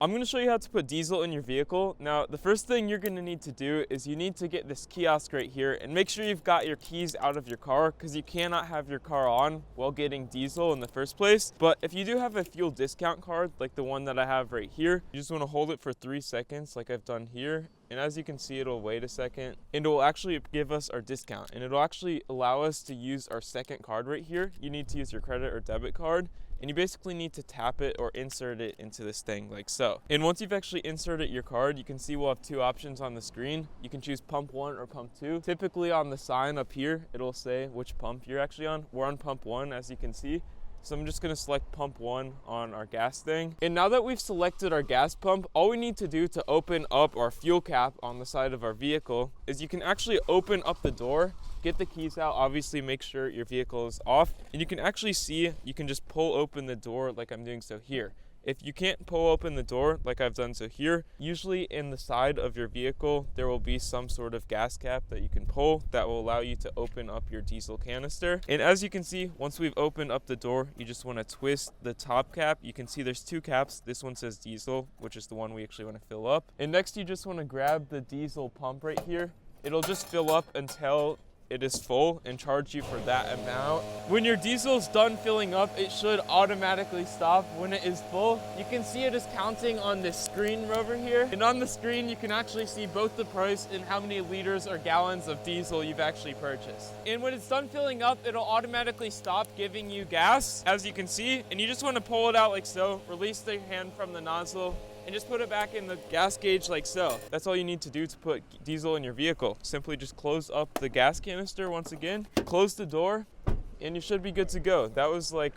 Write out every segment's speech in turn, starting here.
I'm going to show you how to put diesel in your vehicle. Now, the first thing you're going to need to do is you need to get this kiosk right here and make sure you've got your keys out of your car because you cannot have your car on while getting diesel in the first place. But if you do have a fuel discount card, like the one that I have right here, you just want to hold it for 3 seconds like I've done here. And as you can see, it'll wait a second and it will actually give us our discount, and it'll actually allow us to use our second card right here. You need to use your credit or debit card, and you basically need to tap it or insert it into this thing like so. And once you've actually inserted your card, you can see we'll have 2 options on the screen. You can choose pump 1 or pump 2. Typically on the sign up here, it'll say which pump you're actually on. We're on pump 1, as you can see. So I'm just gonna select pump 1 on our gas thing. And now that we've selected our gas pump, all we need to do to open up our fuel cap on the side of our vehicle is you can actually open up the door, get the keys out, obviously make sure your vehicle is off, and you can actually see, you can just pull open the door like I'm doing so here. If you can't pull open the door like I've done so here, usually in the side of your vehicle, there will be some sort of gas cap that you can pull that will allow you to open up your diesel canister. And as you can see, once we've opened up the door, you just want to twist the top cap. You can see there's 2 caps. This one says diesel, which is the one we actually want to fill up. And next you just want to grab the diesel pump right here. It'll just fill up until it is full and charge you for that amount. When your diesel's done filling up, it should automatically stop when it is full. You can see it is counting on this screen over here. And on the screen, you can actually see both the price and how many liters or gallons of diesel you've actually purchased. And when it's done filling up, it'll automatically stop giving you gas, as you can see. And you just want to pull it out like so, release the hand from the nozzle, and just put it back in the gas gauge like so. That's all you need to do to put diesel in your vehicle. Simply just close up the gas canister once again, close the door, and you should be good to go. That was like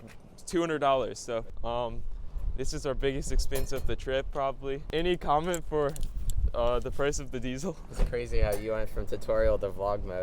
$200. So this is our biggest expense of the trip probably. Any comment for the price of the diesel? It's crazy how you went from tutorial to vlog mode.